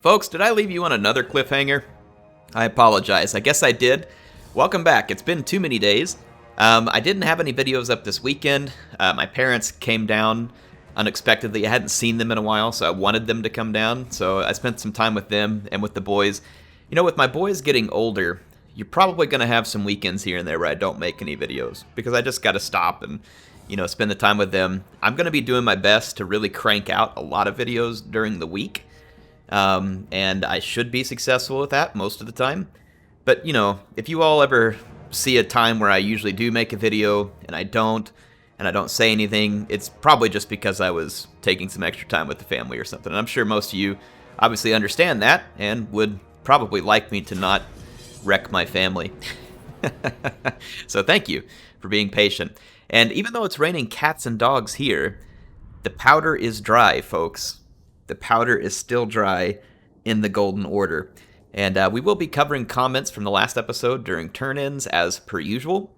Folks, did I leave you on another cliffhanger? I apologize. I guess I did. Welcome back. It's been too many days. I didn't have any videos up this weekend. My parents came down unexpectedly. I hadn't seen them in a while, so I wanted them to come down. So I spent some time with them and with the boys. You know, with my boys getting older, you're probably going to have some weekends here and there where I don't make any videos because I just got to stop and, you know, spend the time with them. I'm going to be doing my best to really crank out a lot of videos during the week. And I should be successful with that most of the time. But, you know, if you all ever see a time where I usually do make a video and I don't say anything, it's probably just because I was taking some extra time with the family or something. And I'm sure most of you obviously understand that and would probably like me to not wreck my family. So thank you for being patient. And even though it's raining cats and dogs here, the powder is dry, folks. The powder is still dry in the Golden Order. And we will be covering comments from the last episode during turn-ins as per usual.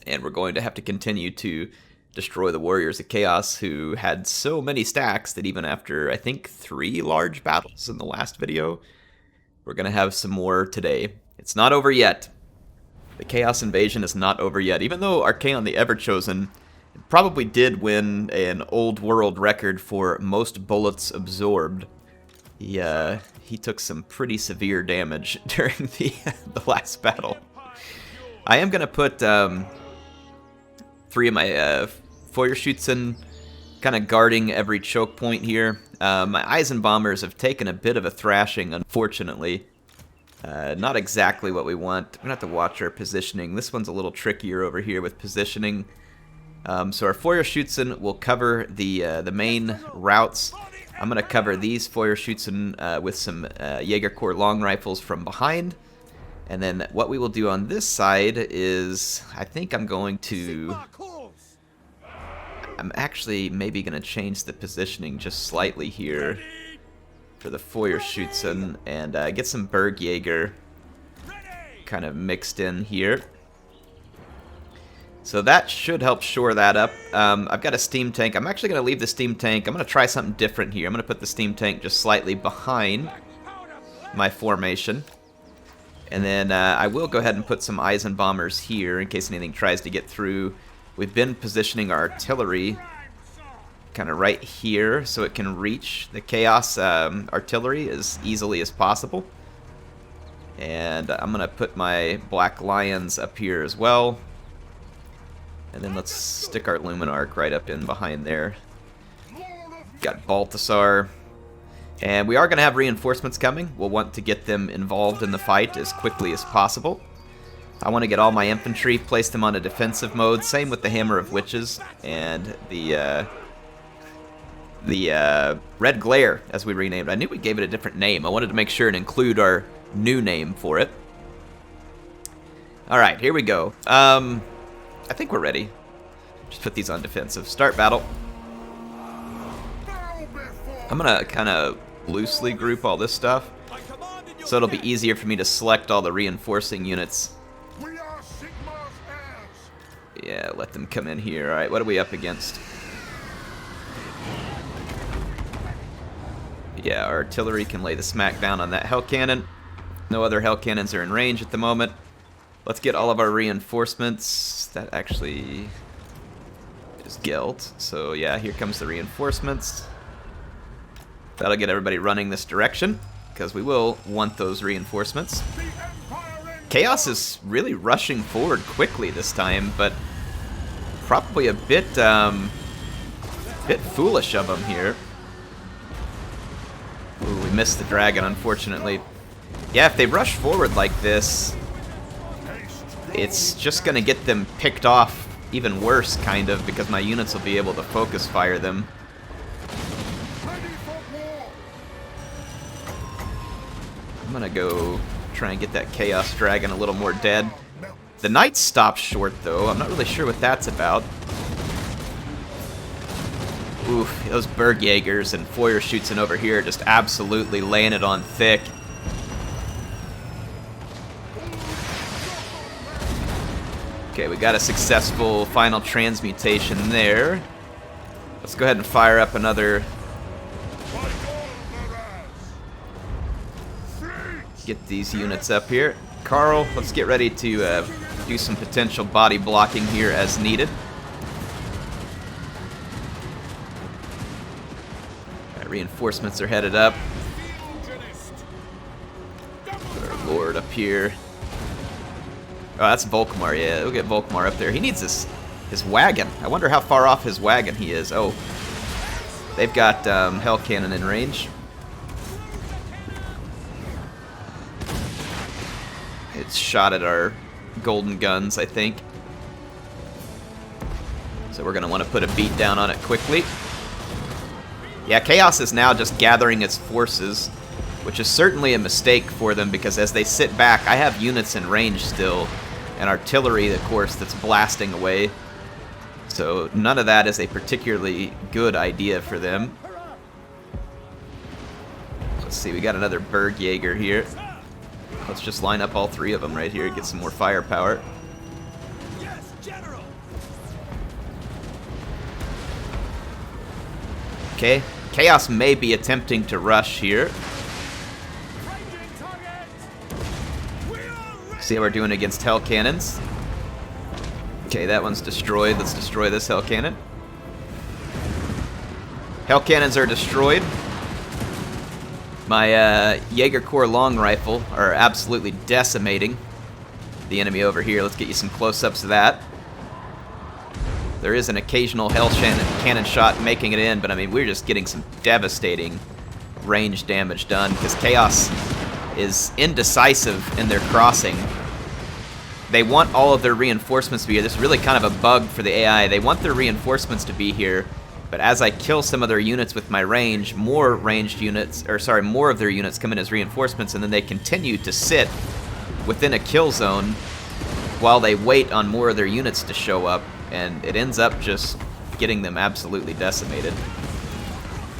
And we're going to have to continue to destroy the Warriors of Chaos, who had so many stacks that even after, I think, 3 large battles in the last video, we're going to have some more today. It's not over yet. The Chaos Invasion is not over yet. Even though Archaon the Everchosen probably did win an old world record for most bullets absorbed. He took some pretty severe damage during the last battle. I am going to put 3 of my Feuerschützen kind of guarding every choke point here. My Eisenbombers have taken a bit of a thrashing, unfortunately. Not exactly what we want. We're going to have to watch our positioning. This one's a little trickier over here with positioning. So our Feuerschützen will cover the main routes. I'm going to cover these Feuerschützen with some Jägerkorps long rifles from behind. And then what we will do on this side is, I think I'm actually maybe going to change the positioning just slightly here for the Feuerschützen and get some Bergjäger kind of mixed in here. So that should help shore that up. I've got a steam tank. I'm actually going to leave the steam tank. I'm going to try something different here. I'm going to put the steam tank just slightly behind my formation. And then I will go ahead and put some Eisenbombers here in case anything tries to get through. We've been positioning our artillery kind of right here so it can reach the Chaos artillery as easily as possible. And I'm going to put my Black Lions up here as well. And then let's stick our Luminarch right up in behind there. Got Balthasar. And we are going to have reinforcements coming. We'll want to get them involved in the fight as quickly as possible. I want to get all my infantry, place them on a defensive mode. Same with the Hammer of Witches and the Red Glare, as we renamed. I knew we gave it a different name. I wanted to make sure and include our new name for it. Alright, here we go. I think we're ready. Just put these on defensive. Start battle. I'm going to kind of loosely group all this stuff, so it'll be easier for me to select all the reinforcing units. Yeah, let them come in here. Alright, what are we up against? Yeah, our artillery can lay the smack down on that Hell Cannon. No other Hell Cannons are in range at the moment. Let's get all of our reinforcements. That actually is Gelt. So yeah, here comes the reinforcements. That'll get everybody running this direction, because we will want those reinforcements. Chaos is really rushing forward quickly this time, but probably a bit foolish of them here. Ooh, we missed the dragon, unfortunately. Yeah, if they rush forward like this, it's just going to get them picked off even worse, kind of, because my units will be able to focus fire them. I'm going to go try and get that Chaos Dragon a little more dead. The Knights stopped short, though. I'm not really sure what that's about. Oof, those Bergjägers and Feuerschützen over here just absolutely laying it on thick. Okay, we got a successful final transmutation there. Let's go ahead and fire up another get these units up here. Carl, let's get ready to do some potential body blocking here as needed. Right, reinforcements are headed up. Put our lord up here. Oh, that's Volkmar, yeah. We'll get Volkmar up there. He needs his wagon. I wonder how far off his wagon he is. Oh, they've got Hell Cannon in range. It's shot at our golden guns, I think. So we're going to want to put a beat down on it quickly. Yeah, Chaos is now just gathering its forces, which is certainly a mistake for them, because as they sit back, I have units in range still, and artillery, of course, that's blasting away. So none of that is a particularly good idea for them. Let's see, we got another Bergjaeger here. Let's just line up all three of them right here, get some more firepower. Yes, General. Okay, Chaos may be attempting to rush here. See how we're doing against Hell Cannons. Okay, that one's destroyed. Let's destroy this Hell Cannon. Hell Cannons are destroyed. My Jaeger Corps long rifle are absolutely decimating the enemy over here. Let's get you some close-ups of that. There is an occasional Hell Cannon shot making it in, but I mean, we're just getting some devastating range damage done because Chaos is indecisive in their crossing. They want all of their reinforcements to be here. This is really kind of a bug for the AI. They want their reinforcements to be here, but as I kill some of their units with my range, more ranged units, or sorry, more of their units come in as reinforcements, and then they continue to sit within a kill zone while they wait on more of their units to show up, and it ends up just getting them absolutely decimated.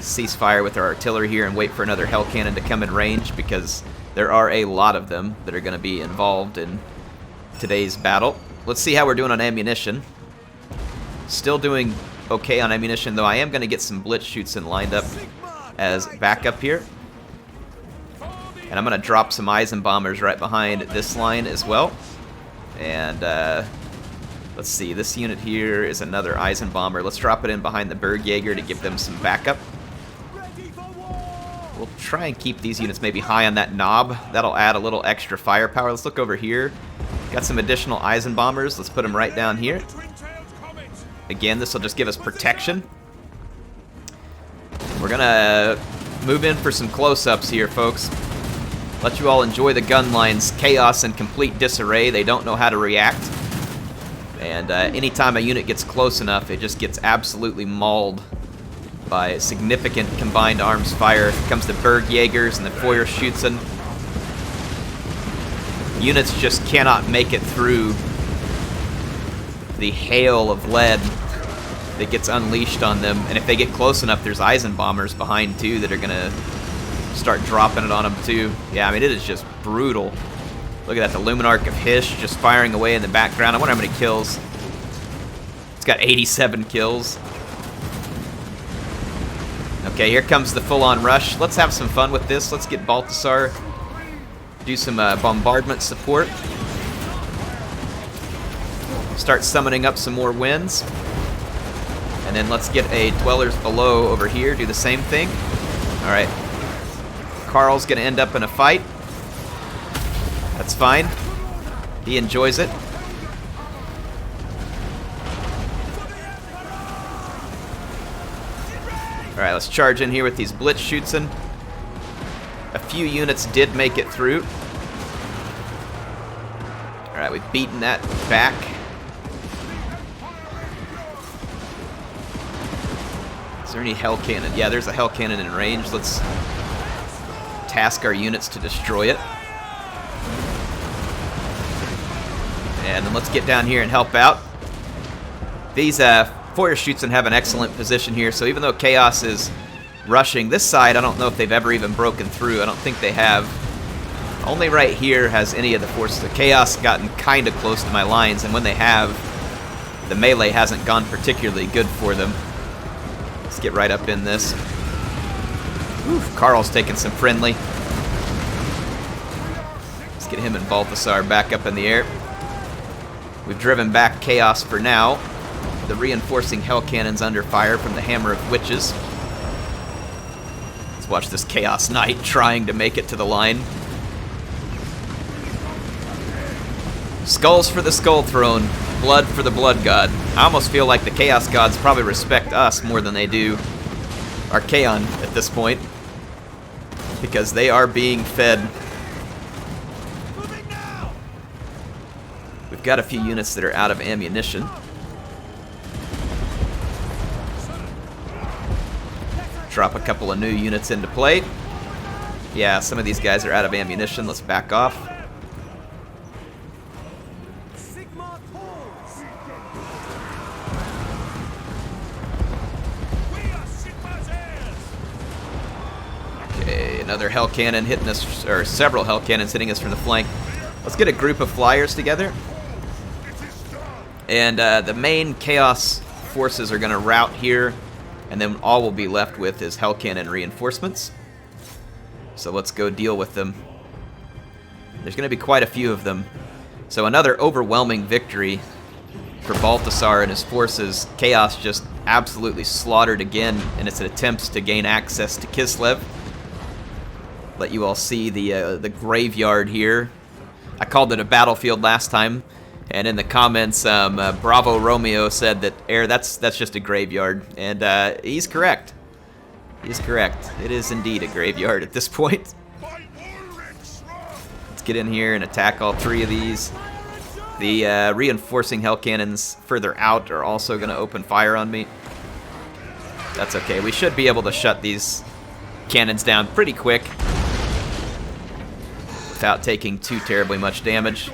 Cease fire with our artillery here and wait for another Hell Cannon to come in range, because there are a lot of them that are going to be involved in today's battle. Let's see how we're doing on ammunition. Still doing okay on ammunition, though I am going to get some blitz shoots and lined up as backup here. And I'm going to drop some Eisenbombers right behind this line as well. And let's see, this unit here is another Eisenbomber. Let's drop it in behind the Bergjaeger to give them some backup. We'll try and keep these units maybe high on that knob. That'll add a little extra firepower. Let's look over here. Got some additional Eisenbombers. Let's put them right down here. Again, this will just give us protection. We're going to move in for some close-ups here, folks. Let you all enjoy the gun lines. Chaos in complete disarray. They don't know how to react. And anytime a unit gets close enough, it just gets absolutely mauled by significant combined arms fire. Here comes the Bergjaegers and the Feuerschützen. Units just cannot make it through the hail of lead that gets unleashed on them. And if they get close enough, there's Eisenbombers behind too that are going to start dropping it on them too. Yeah, I mean, it is just brutal. Look at that, the Luminarch of Hish just firing away in the background. I wonder how many kills. It's got 87 kills. Okay, here comes the full-on rush. Let's have some fun with this. Let's get Balthasar, do some bombardment support. Start summoning up some more winds. And then let's get a Dwellers Below over here, do the same thing. Alright. Carl's gonna end up in a fight. That's fine. He enjoys it. Alright, let's charge in here with these Blitzschützen. A few units did make it through. Alright, we've beaten that back. Is there any Hell Cannon? Yeah, there's a Hell Cannon in range. Let's task our units to destroy it. And then let's get down here and help out. These Feuerschützen have an excellent position here, so even though Chaos is rushing this side, I don't know if they've ever even broken through. I don't think they have. Only right here has any of the forces of Chaos gotten kind of close to my lines, and when they have, the melee hasn't gone particularly good for them. Let's get right up in this. Oof, Carl's taking some friendly. get him and Balthasar back up in the air. We've driven back Chaos for now. The reinforcing Hell Cannon's under fire from the Hammer of Witches. Let's watch this Chaos Knight trying to make it to the line. Skulls for the Skull Throne. Blood for the Blood God. I almost feel like the Chaos Gods probably respect us more than they do Archaon at this point, because they are being fed. We've got a few units that are out of ammunition. Drop a couple of new units into play. Yeah, some of these guys are out of ammunition. Let's back off. Okay, another Hell Cannon hitting us, or several Hell Cannons hitting us from the flank. Let's get a group of flyers together. And the main Chaos forces are going to rout here, and then all we'll be left with is Hell Cannon reinforcements. So let's go deal with them. There's going to be quite a few of them. So another overwhelming victory for Balthasar and his forces. Chaos just absolutely slaughtered again in its attempts to gain access to Kislev. Let you all see the graveyard here. I called it a battlefield last time, and in the comments, Bravo Romeo said that that's just a graveyard, and he's correct. He's correct. It is indeed a graveyard at this point. Let's get in here and attack all three of these. The reinforcing Hell Cannons further out are also going to open fire on me. That's okay. We should be able to shut these cannons down pretty quick without taking too terribly much damage.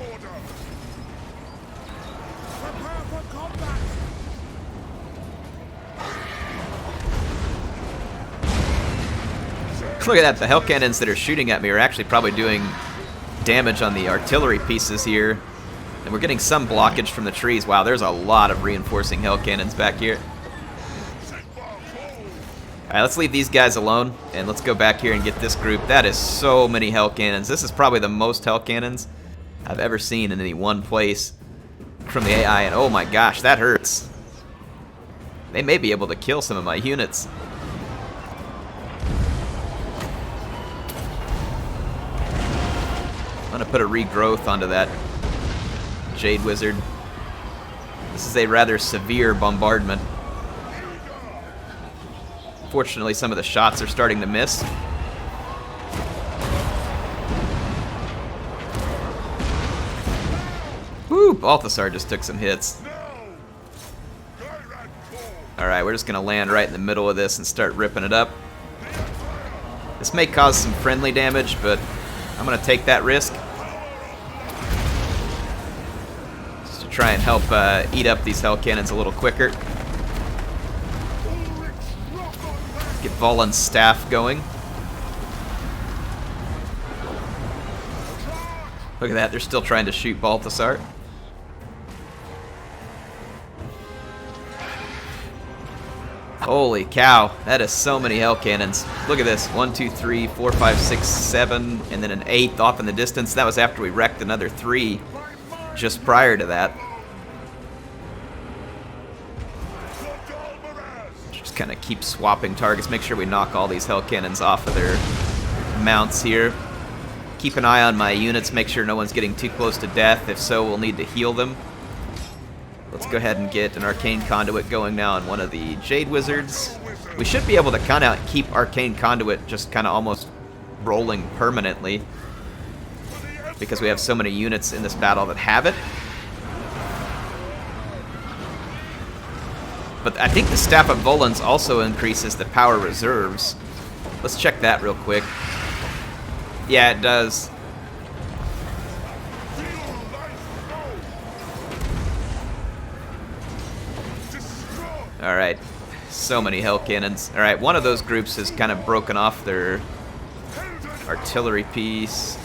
Look at that, the Hell Cannons that are shooting at me are actually probably doing damage on the artillery pieces here. And we're getting some blockage from the trees. Wow, there's a lot of reinforcing Hell Cannons back here. Alright, let's leave these guys alone, and let's go back here and get this group. That is so many Hell Cannons. This is probably the most Hell Cannons I've ever seen in any one place from the AI, and oh my gosh, that hurts. They may be able to kill some of my units. I'm going to put a regrowth onto that Jade Wizard. This is a rather severe bombardment. Fortunately, some of the shots are starting to miss. Woo! Balthasar just took some hits. Alright, we're just going to land right in the middle of this and start ripping it up. This may cause some friendly damage, but I'm going to take that risk. Just to try and help eat up these Hell Cannons a little quicker. Get Volan's staff going. Look at that, they're still trying to shoot Balthasar. Holy cow, that is so many Hell Cannons. Look at this, 1, 2, 3, 4, 5, 6, 7, and then an 8th off in the distance. That was after we wrecked another 3 just prior to that. Just kind of keep swapping targets, make sure we knock all these Hell Cannons off of their mounts here. Keep an eye on my units, make sure no one's getting too close to death. If so, we'll need to heal them. Let's go ahead and get an Arcane Conduit going now on one of the Jade Wizards. We should be able to kind of keep Arcane Conduit just kind of almost rolling permanently, because we have so many units in this battle that have it. But I think the Staff of Volan's also increases the power reserves. Let's check that real quick. Yeah, it does. Alright, so many Hell Cannons. Alright, one of those groups has kind of broken off their artillery piece.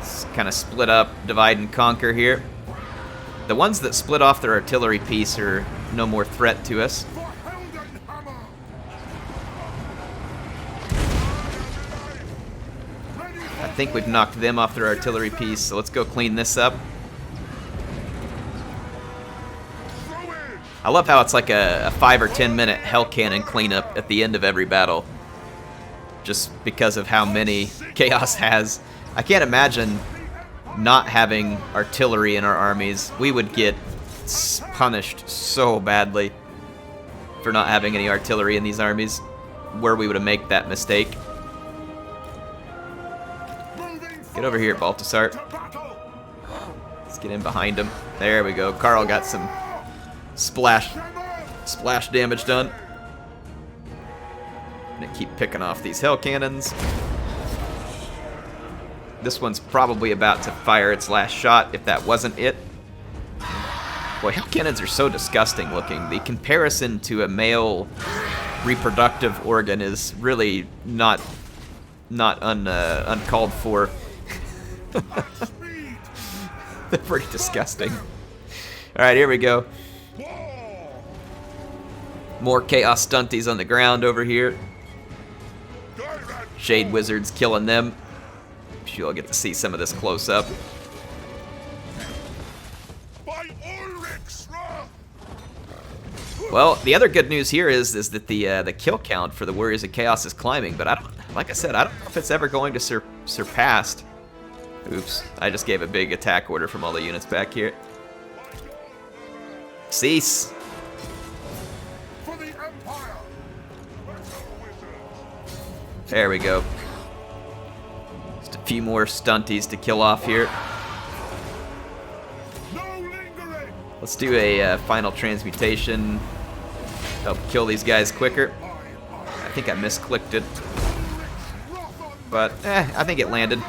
It's kind of split up, divide and conquer here. The ones that split off their artillery piece are no more threat to us. I think we've knocked them off their artillery piece, so let's go clean this up. I love how it's like a 5 or 10 minute hell cannon cleanup at the end of every battle. Just because of how many Chaos has. I can't imagine not having artillery in our armies. We would get punished so badly for not having any artillery in these armies, were we to make that mistake. Get over here, Baltasar. Let's get in behind him. There we go. Carl got some splash damage done. Gonna keep picking off these hell cannons. This one's probably about to fire its last shot, if that wasn't it. Boy, hell cannons are so disgusting looking. The comparison to a male reproductive organ is really not uncalled for. They're pretty disgusting. Alright, here we go. More Chaos stunties on the ground over here. Shade Wizards killing them. You'll get to see some of this close up. Well, the other good news here is that the kill count for the Warriors of Chaos is climbing, but like I said, I don't know if it's ever going to surpass. Oops, I just gave a big attack order from all the units back here. Cease. There we go. Just a few more stunties to kill off here. Let's do a final transmutation. Help kill these guys quicker. I think I misclicked it. But, I think it landed.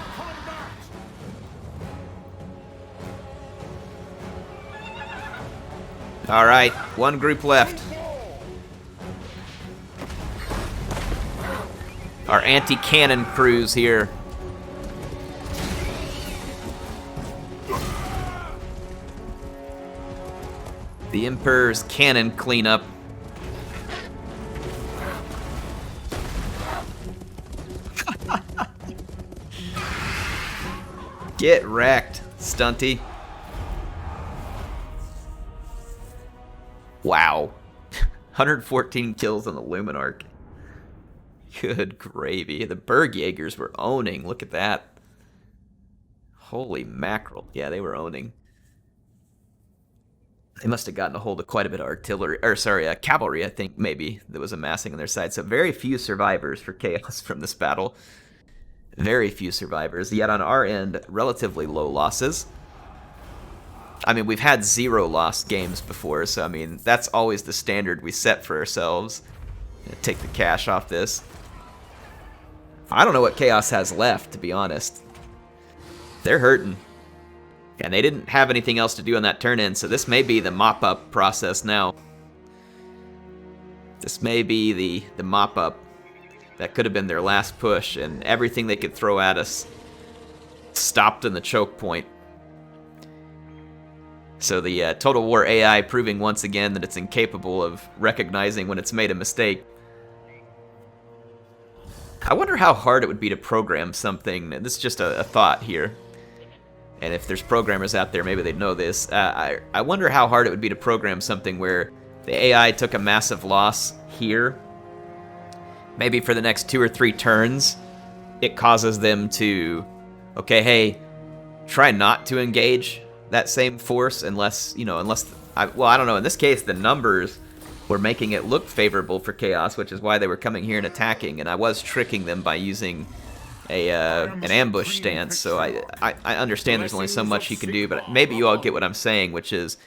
Alright, one group left. Our anti-cannon crews here. The Emperor's cannon cleanup. Get wrecked, stunty. Wow. 114 kills on the Luminarch. Good gravy. The Bergjaegers were owning. Look at that. Holy mackerel. Yeah, they were owning. They must have gotten a hold of quite a bit of artillery, or sorry, cavalry, I think, maybe, that was amassing on their side. So very few survivors for Chaos from this battle. Very few survivors. Yet on our end, relatively low losses. I mean, we've had 0 lost games before, so I mean, that's always the standard we set for ourselves. Take the cash off this. I don't know what Chaos has left, to be honest. They're hurting. And they didn't have anything else to do on that turn-in, so this may be the mop-up process now. This may be the mop-up. That could have been their last push, and everything they could throw at us stopped in the choke point. So the Total War AI proving once again that it's incapable of recognizing when it's made a mistake. I wonder how hard it would be to program something. This is just a thought here. And if there's programmers out there, maybe they'd know this. I wonder how hard it would be to program something where the AI took a massive loss here. Maybe for the next 2 or 3 turns, it causes them to, okay, hey, try not to engage that same force unless, you know, well, I don't know. In this case, the numbers were making it look favorable for Chaos, which is why they were coming here and attacking. And I was tricking them by using an ambush stance. So I understand there's only so much you can do, but maybe you all get what I'm saying, which is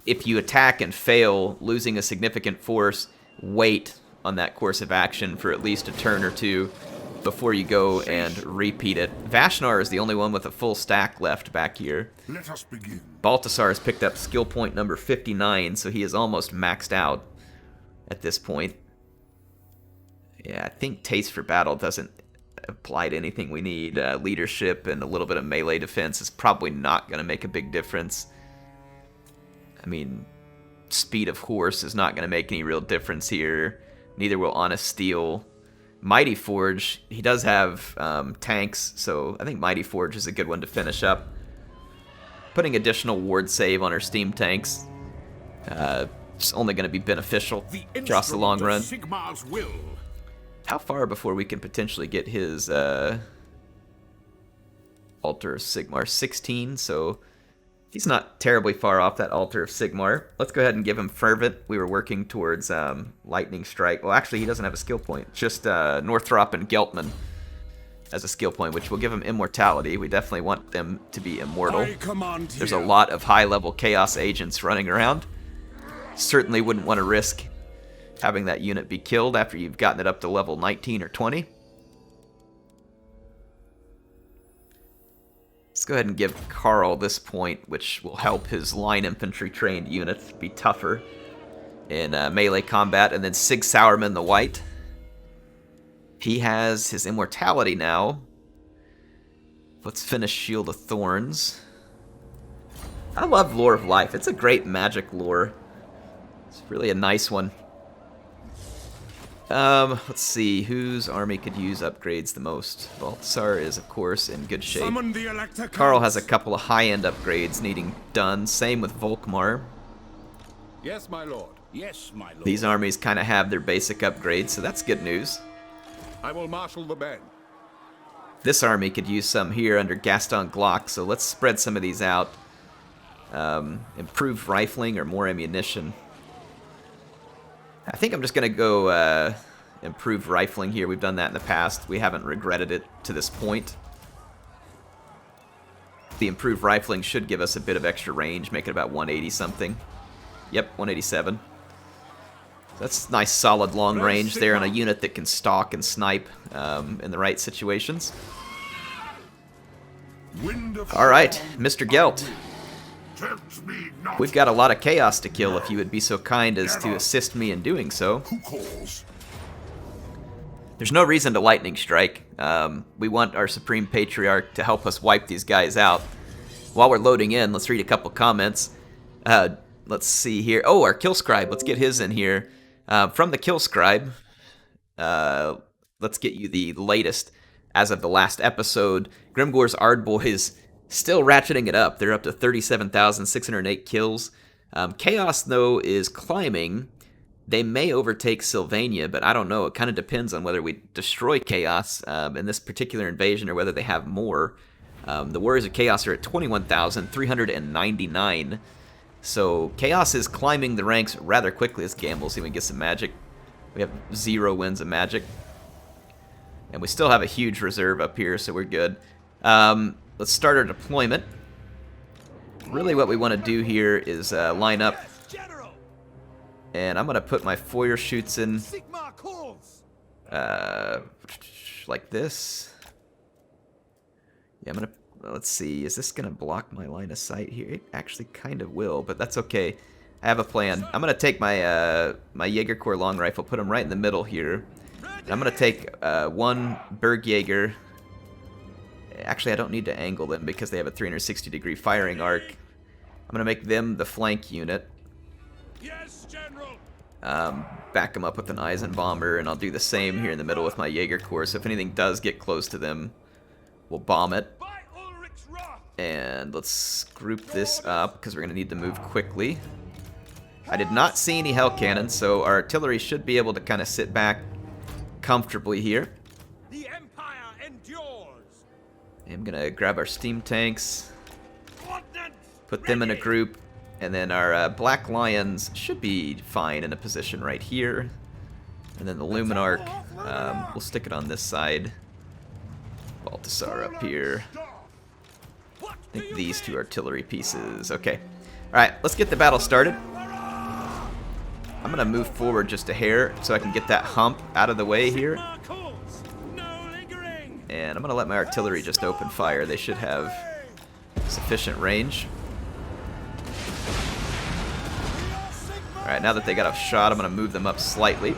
if you attack and fail, losing a significant force, wait on that course of action for at least a turn or 2 before you go and repeat it. Vashnar is the only one with a full stack left back here. Let us begin. Baltasar has picked up skill point number 59, so he is almost maxed out at this point. Yeah, I think Taste for Battle doesn't apply to anything we need. Leadership and a little bit of melee defense is probably not going to make a big difference. I mean, Speed of Horse is not going to make any real difference here. Neither will Honest Steel. Mighty Forge, he does have tanks, so I think Mighty Forge is a good one to finish up. Putting additional ward save on our steam tanks. It's only going to be beneficial across the long run. Sigmar's will. How far before we can potentially get his Altar of Sigmar? 16, so he's not terribly far off that Altar of Sigmar. Let's go ahead and give him Fervent. We were working towards Lightning Strike. Well, actually, he doesn't have a skill point. Just Northrop and Geltman as a skill point, which will give him Immortality. We definitely want them to be immortal. There's a lot of high-level Chaos agents running around. Certainly wouldn't want to risk having that unit be killed after you've gotten it up to level 19 or 20. Let's go ahead and give Carl this point, which will help his line infantry trained units be tougher in melee combat. And then Sig Sauerman the White. He has his Immortality now. Let's finish Shield of Thorns. I love Lore of Life. It's a great magic lore. It's really a nice one. Let's see, whose army could use upgrades the most? Baltzar is, of course, in good shape. Carl has a couple of high-end upgrades needing done. Same with Volkmar. Yes, my lord. Yes, my lord. These armies kind of have their basic upgrades, so that's good news. I will marshal the men. This army could use some here under Gaston Glock, so let's spread some of these out. Improved rifling or more ammunition. I think I'm just going to go improved rifling here. We've done that in the past. We haven't regretted it to this point. The improved rifling should give us a bit of extra range, make it about 180 something. Yep, 187. That's nice solid long range there on a unit that can stalk and snipe in the right situations. Alright, Mr. Gelt. We've got a lot of chaos to kill if you would be so kind as to assist me in doing so. There's no reason to lightning strike. We want our Supreme Patriarch to help us wipe these guys out. While we're loading in, let's read a couple comments. Let's see here. Oh, our Kill Scribe. Let's get his in here. From the Kill Scribe, let's get you the latest as of the last episode. Grimgor's Ardboys still ratcheting it up. They're up to 37,608 kills. Chaos, though, is climbing. They may overtake Sylvania, but I don't know. It kind of depends on whether we destroy Chaos in this particular invasion or whether they have more. The Warriors of Chaos are at 21,399. So Chaos is climbing the ranks rather quickly. Let's gamble, see if we can get some magic. We have 0 wins of magic. And we still have a huge reserve up here, so we're good. Let's start our deployment. Really what we want to do here is line up. And I'm going to put my foyer shoots in like this. Yeah, I'm going to, let's see, is this going to block my line of sight here? It actually kind of will, but that's okay. I have a plan. I'm going to take my my Jaeger Corps long rifle, put them right in the middle here. And I'm going to take one Bergjaeger. Actually, I don't need to angle them because they have a 360-degree firing arc. I'm going to make them the flank unit. Yes, General. Back them up with an Eisenbomber, and I'll do the same here in the middle with my Jaeger Corps. So if anything does get close to them, we'll bomb it. And let's group this up because we're going to need to move quickly. I did not see any Hell Cannons, so our artillery should be able to kind of sit back comfortably here. The Empire endures. I'm going to grab our steam tanks, put them in a group, and then our Black Lions should be fine in a position right here. And then the Luminarch, we'll stick it on this side. Balthasar up here. I think these two artillery pieces. Okay. Alright, let's get the battle started. I'm going to move forward just a hair so I can get that hump out of the way here. And I'm going to let my artillery just open fire. They should have sufficient range. Alright, now that they got a shot, I'm going to move them up slightly.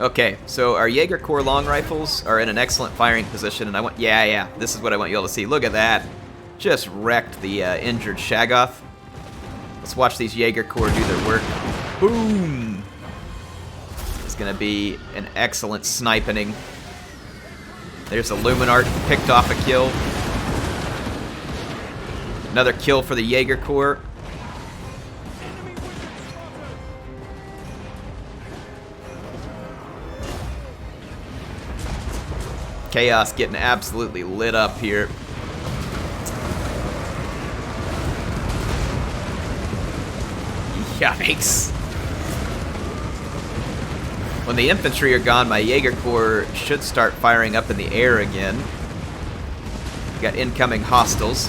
Okay, so our Jaeger Corps long rifles are in an excellent firing position, and I want, yeah, this is what I want you all to see. Look at that. Just wrecked the injured Shaggoth. Let's watch these Jaeger Corps do their work. Boom! going to be an excellent sniping. There's a Luminarch, picked off a kill. Another kill for the Jaeger Corps. Chaos getting absolutely lit up here. Yikes. When the infantry are gone, my Jaeger Corps should start firing up in the air again. We got incoming hostiles.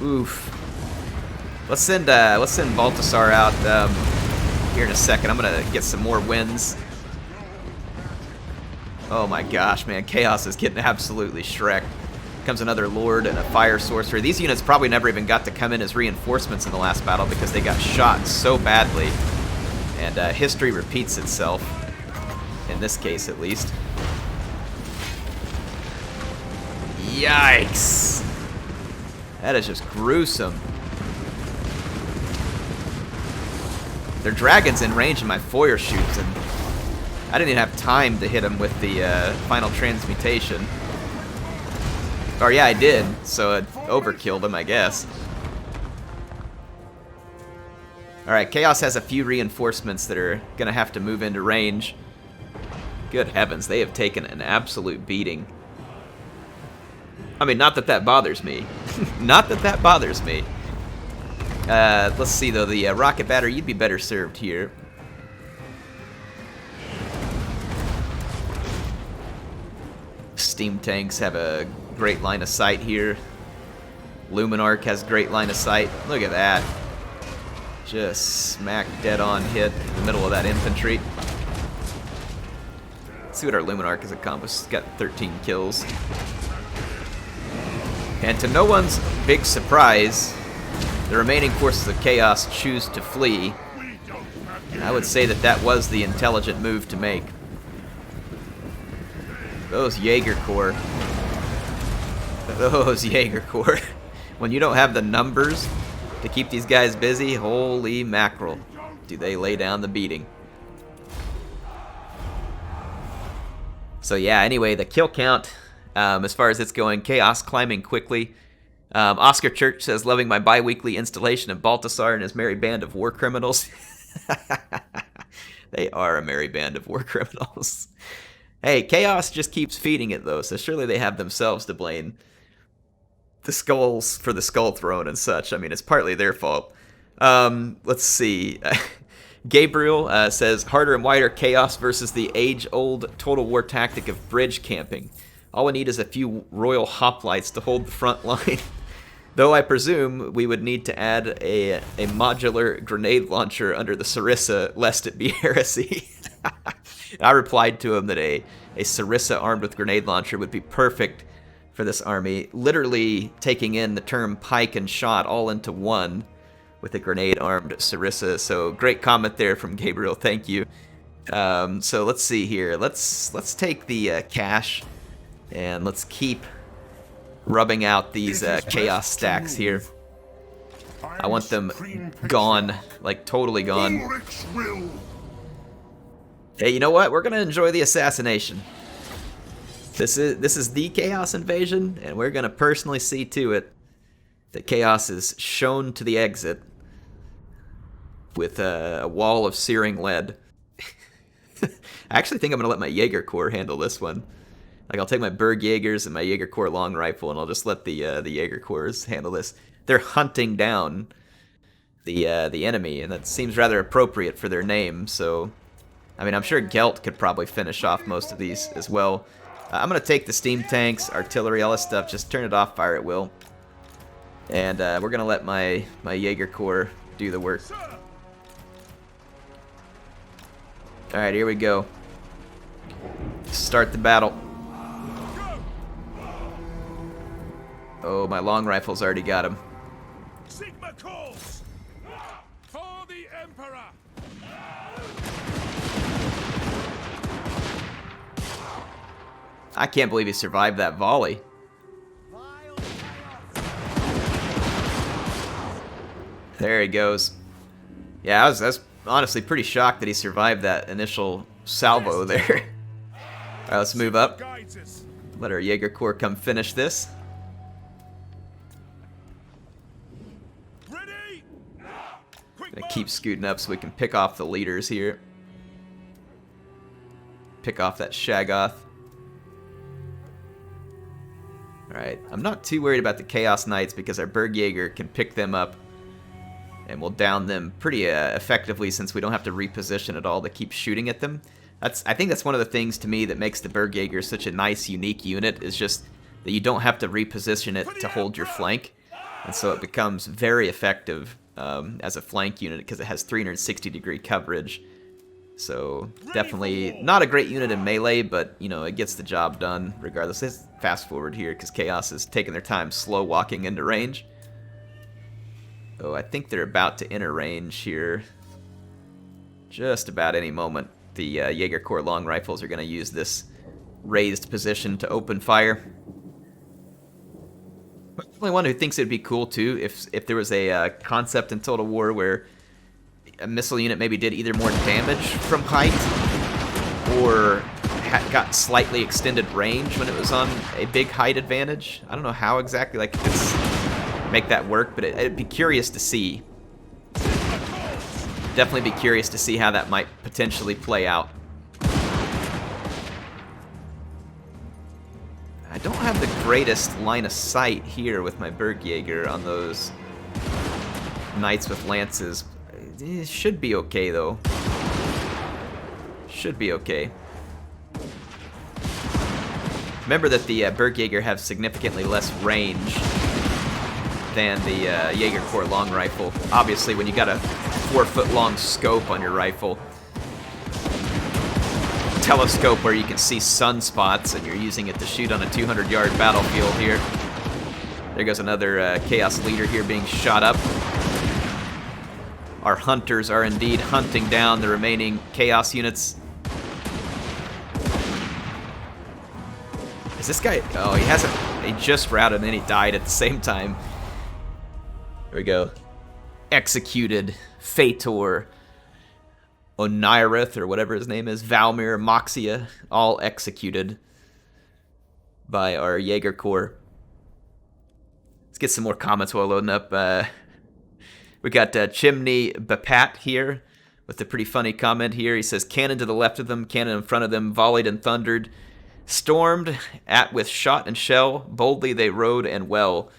Oof. Let's send Baltasar out here in a second. I'm gonna get some more wins. Oh my gosh, man, Chaos is getting absolutely shreked. Comes another Lord and a Fire Sorcerer. These units probably never even got to come in as reinforcements in the last battle because they got shot so badly. And history repeats itself, in this case at least. Yikes! That is just gruesome. Their dragon's in range of my foyer shoots, and I didn't even have time to hit him with the final transmutation. Or yeah, I did, so it overkilled him, I guess. Alright, Chaos has a few reinforcements that are going to have to move into range. Good heavens, they have taken an absolute beating. I mean, not that that bothers me. Not that that bothers me. Let's see, though, the rocket battery, you'd be better served here. Steam tanks have a great line of sight here. Luminarch has great line of sight. Look at that. Just smack dead on hit in the middle of that infantry. Let's see what our Luminarch has accomplished. He's got 13 kills. And to no one's big surprise, the remaining forces of Chaos choose to flee. And I would say that that was the intelligent move to make. Those Jaeger Corps. Those Jaeger Corps. When you don't have the numbers to keep these guys busy, holy mackerel, do they lay down the beating. So yeah, anyway, the kill count, as far as it's going, Chaos climbing quickly. Oscar Church says, loving my bi-weekly installation of Baltasar and his merry band of war criminals. They are a merry band of war criminals. Hey, Chaos just keeps feeding it, though, so surely they have themselves to blame. The skulls for the Skull Throne and such. I mean, it's partly their fault. Let's see. Gabriel says, harder and wider Chaos versus the age-old Total War tactic of bridge camping. All we need is a few royal hoplites to hold the front line. Though I presume we would need to add a modular grenade launcher under the Sarissa, lest it be heresy. I replied to him that a Sarissa armed with grenade launcher would be perfect for this army, literally taking in the term pike and shot all into one with a grenade-armed Sarissa. So great comment there from Gabriel, thank you. So let's see here. Let's take the cash and let's keep rubbing out these chaos stacks here. I want them gone, like totally gone. Hey, you know what? We're gonna enjoy the assassination. This is the Chaos invasion, and we're gonna personally see to it that Chaos is shown to the exit with a wall of searing lead. I actually think I'm gonna let my Jaeger Corps handle this one. Like, I'll take my Berg Jaegers and my Jaeger Corps long rifle, and I'll just let the Jaeger Corps handle this. They're hunting down the enemy, and that seems rather appropriate for their name. So, I mean, I'm sure Gelt could probably finish off most of these as well. I'm gonna take the steam tanks, artillery, all this stuff. Just turn it off, fire at will, and we're gonna let my Jaeger Corps do the work. All right, here we go. Start the battle. Oh, my long rifle's already got him. Sigma calls for the Emperor. I can't believe he survived that volley. There he goes. Yeah, I was honestly pretty shocked that he survived that initial salvo there. Alright, let's move up. Let our Jaeger Corps come finish this. Gonna keep scooting up so we can pick off the leaders here. Pick off that Shaggoth. Alright, I'm not too worried about the Chaos Knights because our Bergjaeger can pick them up and we'll down them pretty effectively since we don't have to reposition at all to keep shooting at them. I think that's one of the things to me that makes the Bergjaeger such a nice, unique unit, is just that you don't have to reposition it to hold your flank. And so it becomes very effective as a flank unit because it has 360-degree coverage. So definitely not a great unit in melee, but you know, it gets the job done regardless. Let's fast forward here because Chaos is taking their time slow walking into range. Oh, I think they're about to enter range here. Just about any moment. The Jaeger Corps long rifles are going to use this raised position to open fire. I'm the only one who thinks it'd be cool too if there was a concept in Total War where a missile unit maybe did either more damage from height or got slightly extended range when it was on a big height advantage. I don't know how exactly like make that work, but I'd be curious to see. Definitely be curious to see how that might potentially play out. I don't have the greatest line of sight here with my Bergjaeger on those knights with lances. It should be okay though. Should be okay. Remember that the Bergjaeger have significantly less range than the Jaeger Corps long rifle. Obviously, when you got a 4-foot-long scope on your rifle, telescope where you can see sunspots, and you're using it to shoot on a 200-yard battlefield here. There goes another Chaos leader here being shot up. Our hunters are indeed hunting down the remaining Chaos units. Is this guy... Oh, he hasn't... He just routed and then he died at the same time. There we go. Executed. Fator. Onirith, or whatever his name is. Valmir, Moxia. All executed by our Jaeger Corps. Let's get some more comments while loading up. We got Chimney Bapat here with a pretty funny comment here. He says, cannon to the left of them, cannon in front of them, volleyed and thundered. Stormed at with shot and shell, boldly they rode and well.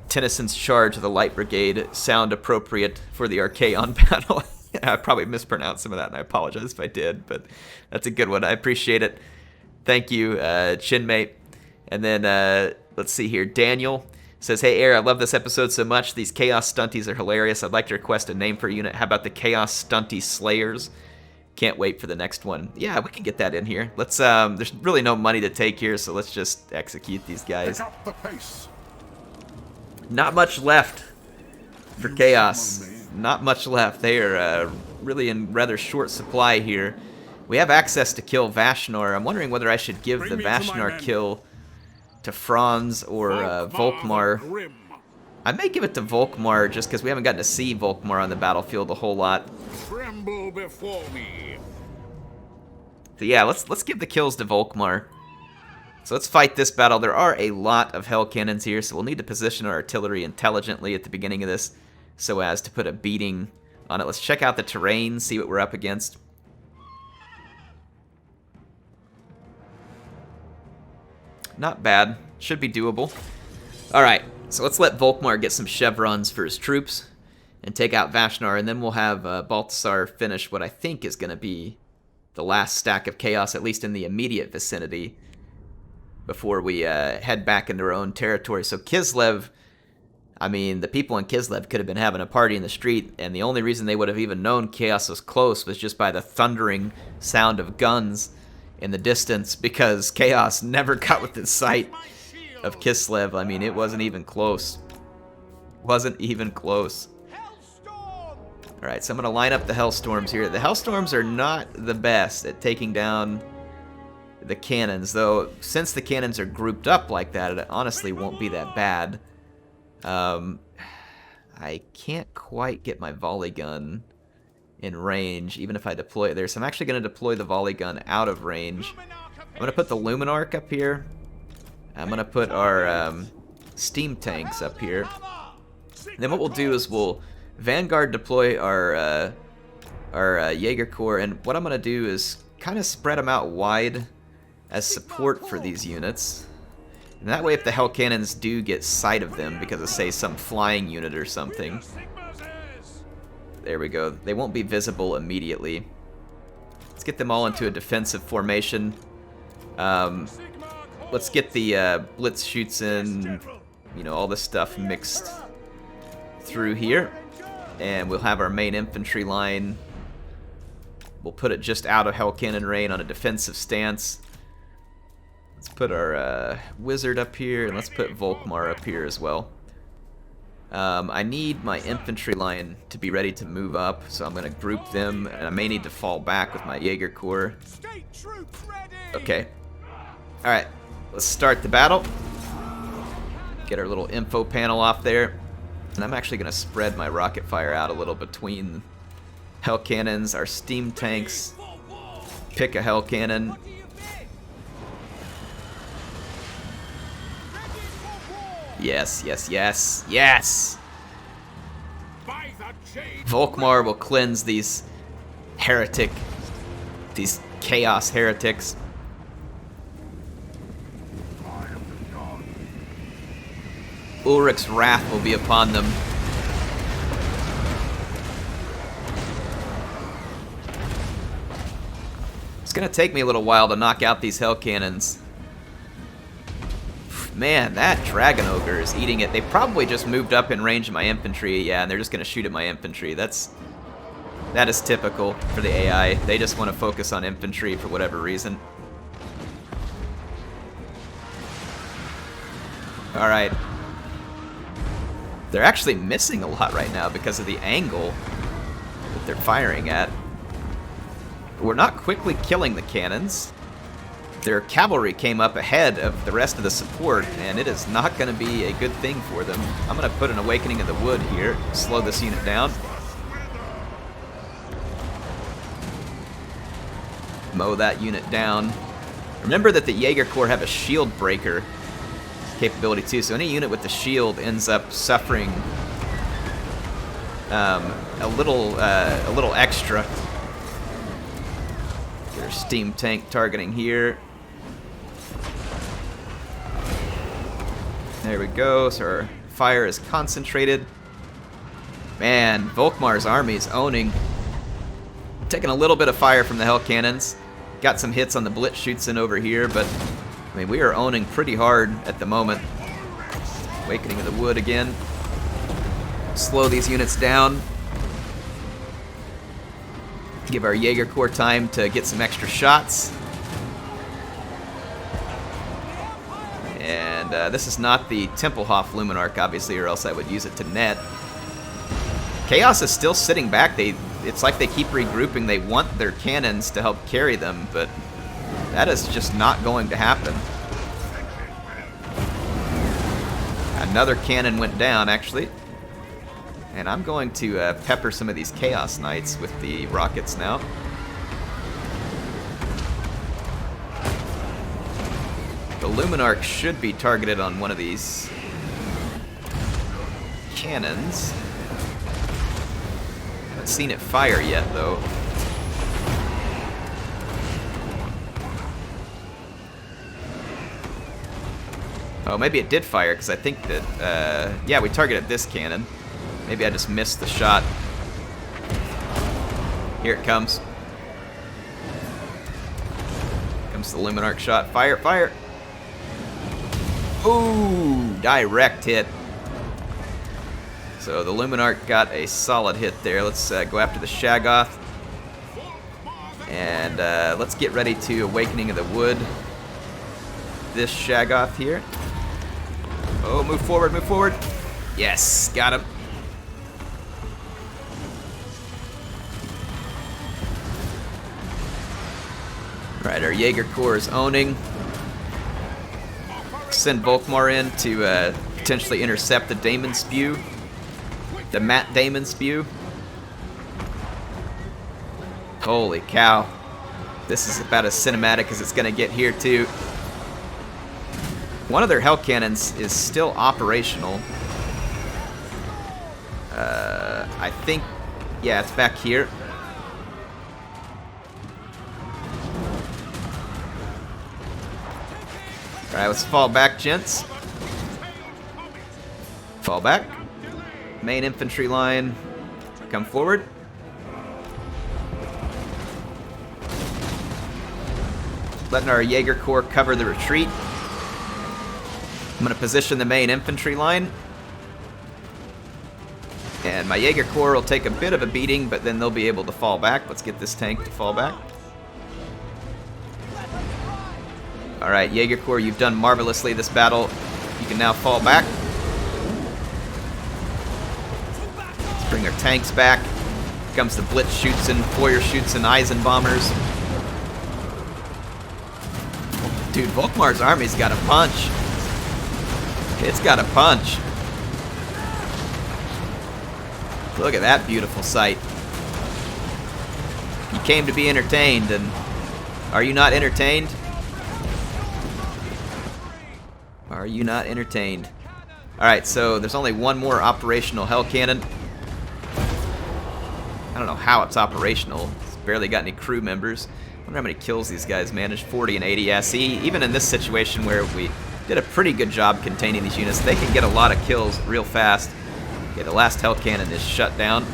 Tennyson's charge of the Light Brigade sound appropriate for the Archaon battle. I probably mispronounced some of that, and I apologize if I did, but that's a good one. I appreciate it. Thank you, Chinmate. And then, let's see here. Daniel says, hey, Air, I love this episode so much. These Chaos Stunties are hilarious. I'd like to request a name for a unit. How about the Chaos Stunty Slayers? Can't wait for the next one. Yeah, we can get that in here. Let's, there's really no money to take here, so let's just execute these guys. Pick up the pace. Not much left for Chaos. Not much left. They are really in rather short supply here. We have access to kill Vashnor. I'm wondering whether I should give the Vashnor kill to Franz or Volkmar. I may give it to Volkmar just because we haven't gotten to see Volkmar on the battlefield a whole lot. Tremble before me. So yeah, let's give the kills to Volkmar. So let's fight this battle. There are a lot of hell cannons here, so we'll need to position our artillery intelligently at the beginning of this so as to put a beating on it. Let's check out the terrain, see what we're up against. Not bad. Should be doable. Alright, so let's let Volkmar get some chevrons for his troops and take out Vashnor, and then we'll have Balthasar finish what I think is going to be the last stack of Chaos, at least in the immediate vicinity, before we head back into our own territory. So Kislev, I mean, the people in Kislev could have been having a party in the street, and the only reason they would have even known Chaos was close was just by the thundering sound of guns in the distance, because Chaos never got within sight of Kislev. I mean, it wasn't even close. Wasn't even close. Alright, so I'm going to line up the Hellstorms here. The Hellstorms are not the best at taking down the cannons, though since the cannons are grouped up like that, it honestly won't be that bad. I can't quite get my volley gun in range, even if I deploy it there. So I'm actually going to deploy the volley gun out of range. I'm going to put the Luminarch up here. I'm going to put our steam tanks up here. And then what we'll do is we'll Vanguard deploy our Jaeger Corps, and what I'm going to do is kind of spread them out wide as support for these units. And that way if the Hell Cannons do get sight of them because of, say, some flying unit or something, there we go, they won't be visible immediately. Let's get them all into a defensive formation. Let's get the Blitz shoots in, you know, all this stuff mixed through here. And we'll have our main infantry line. We'll put it just out of Hell Cannon rain on a defensive stance. Let's put our Wizard up here, and let's put Volkmar up here as well. I need my infantry line to be ready to move up, so I'm going to group them, and I may need to fall back with my Jaeger Corps. Okay. Alright, let's start the battle. Get our little info panel off there. And I'm actually going to spread my rocket fire out a little between Hell Cannons, our steam tanks. Pick a Hell Cannon. Yes, yes, yes, yes! Volkmar will cleanse these chaos heretics. Ulrich's wrath will be upon them. It's gonna take me a little while to knock out these Hell Cannons. Man, that Dragon Ogre is eating it. They probably just moved up in range of my infantry, yeah, and they're just gonna shoot at my infantry. That is typical for the AI. They just want to focus on infantry for whatever reason. Alright. They're actually missing a lot right now because of the angle that they're firing at. We're not quickly killing the cannons. Their cavalry came up ahead of the rest of the support, and it is not going to be a good thing for them. I'm going to put an Awakening of the Wood here, slow this unit down. Mow that unit down. Remember that the Jaeger Corps have a shield breaker capability too, so any unit with the shield ends up suffering a little extra. Get our steam tank targeting here. There we go, so our fire is concentrated. Man, Volkmar's army is owning. Taking a little bit of fire from the Hell Cannons. Got some hits on the Blitz shoots in over here, but I mean, we are owning pretty hard at the moment. Awakening of the Wood again. Slow these units down. Give our Jaeger Corps time to get some extra shots. And this is not the Tempelhof Luminarch, obviously, or else I would use it to net. Chaos is still sitting back. It's like they keep regrouping. They want their cannons to help carry them, but that is just not going to happen. Another cannon went down, actually. And I'm going to pepper some of these Chaos Knights with the rockets now. The Luminarch should be targeted on one of these cannons. Haven't seen it fire yet, though. Oh, maybe it did fire, because I think that, yeah, we targeted this cannon. Maybe I just missed the shot. Here it comes. Comes the Luminarch shot. Fire, fire! Ooh, direct hit. So the Luminarch got a solid hit there. Let's go after the Shaggoth. And let's get ready to Awakening of the Wood. This Shaggoth here. Oh, move forward, move forward. Yes, got him. Right, our Jaeger Corps is owning. Send Volkmar in to potentially intercept the Daemon Spew. The Matt Daemon Spew. Holy cow. This is about as cinematic as it's going to get here, too. One of their hell cannons is still operational. I think, yeah, it's back here. Alright, let's fall back, gents. Fall back. Main infantry line, come forward. Letting our Jaeger Corps cover the retreat. I'm going to position the main infantry line. And my Jaeger Corps will take a bit of a beating, but then they'll be able to fall back. Let's get this tank to fall back. Alright, Jaeger Corps, you've done marvelously this battle. You can now fall back. Let's bring our tanks back. Here comes the Blitzschützen, Feuerschützen, Eisenbombers. Dude, Volkmar's army's got a punch. It's got a punch. Look at that beautiful sight. You came to be entertained, and are you not entertained? Are you not entertained? Alright, so there's only one more operational hell cannon. I don't know how it's operational. It's barely got any crew members. I wonder how many kills these guys managed. 40 and 80. Yeah, see, even in this situation where we did a pretty good job containing these units, they can get a lot of kills real fast. Okay, the last hell cannon is shut down.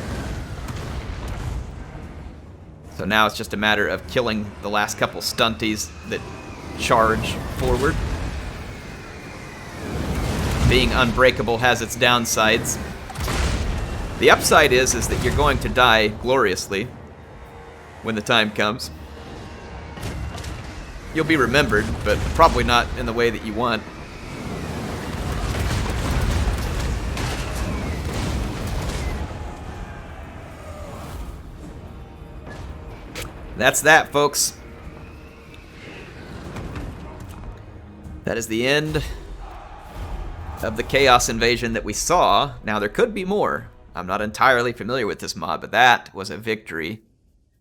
So now it's just a matter of killing the last couple stunties that charge forward. Being unbreakable has its downsides. The upside is that you're going to die gloriously when the time comes. You'll be remembered, but probably not in the way that you want. That's that, folks. That is the end of the Chaos Invasion that we saw. Now, there could be more. I'm not entirely familiar with this mod, but that was a victory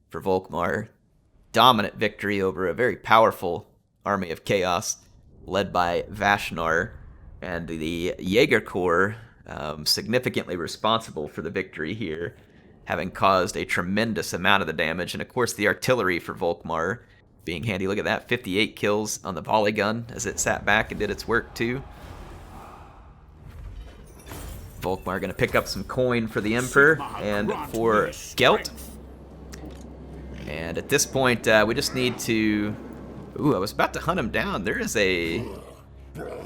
for Volkmar. Dominant victory over a very powerful army of chaos led by Vashnar, and the Jaeger Corps significantly responsible for the victory here, having caused a tremendous amount of the damage. And of course the artillery for Volkmar being handy. Look at that, 58 kills on the volley gun as it sat back and did its work too. Volkmar going to pick up some coin for the Emperor and for Gelt. And at this point, we just need to... Ooh, I was about to hunt him down. There is a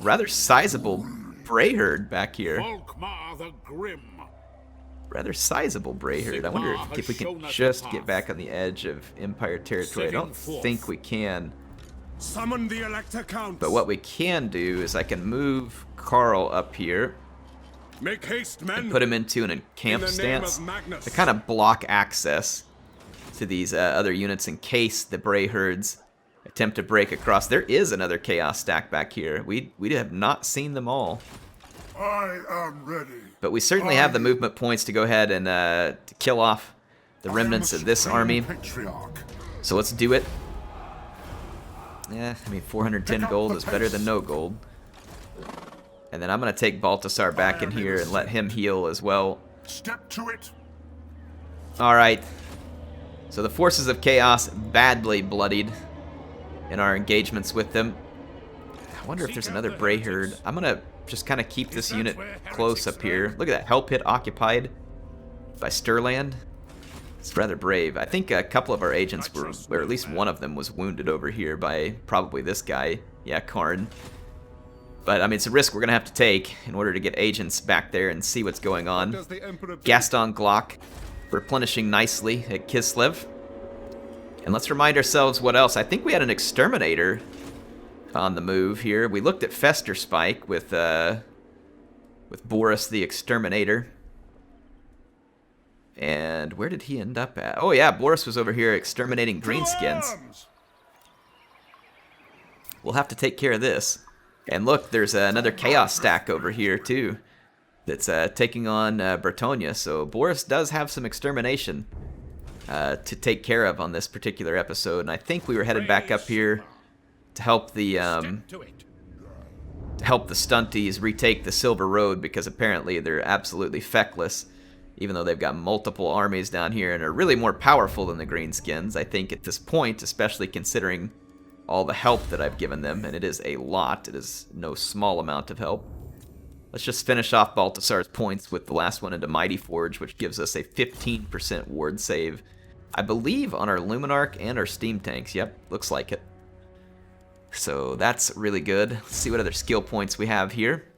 rather sizable Bray herd back here. Volkmar the Grim. Rather sizable Bray herd. I wonder if we can just get back on the edge of Empire territory. I don't think we can. Summon the Elector Counts. But what we can do is I can move Karl up here. Make haste, men. And put him into an encamp stance to kind of block access to these other units in case the Bray herds attempt to break across. There is another chaos stack back here. We have not seen them all. I am ready. But we certainly have the movement points to go ahead and to kill off the remnants of this army. So let's do it. Yeah, I mean 410 gold is better than no gold. And then I'm going to take Baltasar back in here and let him heal as well. Step to it. Alright. So the forces of chaos badly bloodied in our engagements with them. I wonder if there's another Bray herd. I'm going to just kind of keep this unit close up here. Look at that, Hell Pit occupied by Sturland. It's rather brave. I think a couple of our agents were, or at least one of them was wounded over here by probably this guy. Yeah, Karn. But, I mean, it's a risk we're going to have to take in order to get agents back there and see what's going on. Gaston Glock replenishing nicely at Kislev. And let's remind ourselves what else. I think we had an exterminator on the move here. We looked at Fester Spike with Boris the Exterminator. And where did he end up at? Oh yeah, Boris was over here exterminating greenskins. We'll have to take care of this. And look, there's another chaos stack over here too that's taking on Bretonia. So Boris does have some extermination to take care of on this particular episode, and I think we were headed back up here to help the stunties retake the Silver Road, because apparently they're absolutely feckless, even though they've got multiple armies down here and are really more powerful than the Greenskins, I think, at this point, especially considering all the help that I've given them, and it is a lot. It is no small amount of help. Let's just finish off Baltasar's points with the last one into Mighty Forge, which gives us a 15% ward save, I believe, on our Luminarch and our Steam Tanks. Yep, looks like it. So that's really good. Let's see what other skill points we have here.